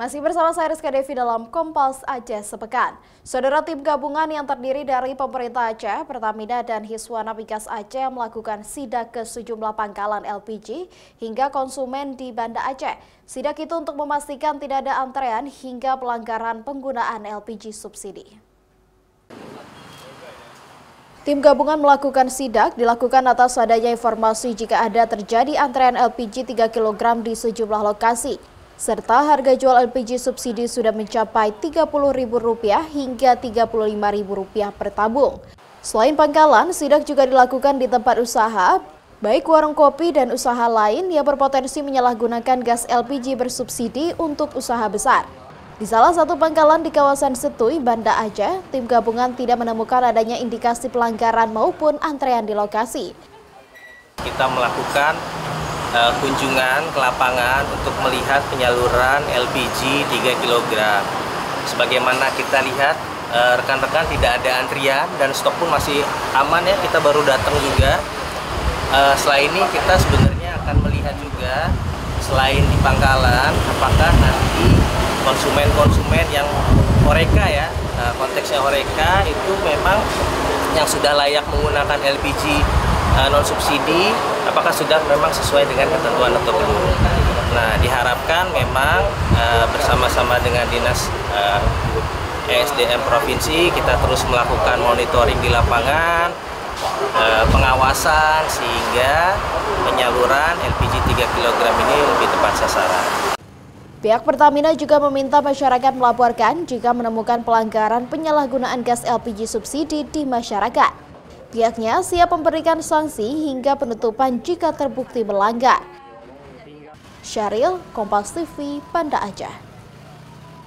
Masih bersama saya Rizka Devi dalam Kompas Aceh Sepekan. Saudara, tim gabungan yang terdiri dari pemerintah Aceh, Pertamina dan Hiswana Migas Aceh melakukan sidak ke sejumlah pangkalan LPG hingga konsumen di Banda Aceh. Sidak itu untuk memastikan tidak ada antrean hingga pelanggaran penggunaan LPG subsidi. Tim gabungan melakukan sidak dilakukan atas adanya informasi jika ada terjadi antrean LPG 3 kg di sejumlah lokasi. Serta harga jual LPG subsidi sudah mencapai Rp30.000 hingga Rp35.000 per tabung. Selain pangkalan, sidak juga dilakukan di tempat usaha, baik warung kopi dan usaha lain yang berpotensi menyalahgunakan gas LPG bersubsidi untuk usaha besar. Di salah satu pangkalan di kawasan Setui, Banda Aceh, tim gabungan tidak menemukan adanya indikasi pelanggaran maupun antrean di lokasi. Kita melakukan kunjungan ke lapangan untuk melihat penyaluran LPG 3 kg. Sebagaimana kita lihat, rekan-rekan tidak ada antrian dan stok pun masih aman ya, kita baru datang juga. Setelah ini kita sebenarnya akan melihat juga selain di pangkalan, apakah nanti konsumen-konsumen yang horeca ya, konteksnya horeca itu memang yang sudah layak menggunakan LPG non subsidi, apakah sudah memang sesuai dengan ketentuan atau belum. Nah, diharapkan memang bersama-sama dengan Dinas ESDM Provinsi kita terus melakukan monitoring di lapangan, pengawasan sehingga penyaluran LPG 3 kg ini lebih tepat sasaran. Pihak Pertamina juga meminta masyarakat melaporkan jika menemukan pelanggaran penyalahgunaan gas LPG subsidi di masyarakat. Pihaknya siap memberikan sanksi hingga penutupan jika terbukti melanggar. Syahril, Kompas TV, Banda Aceh.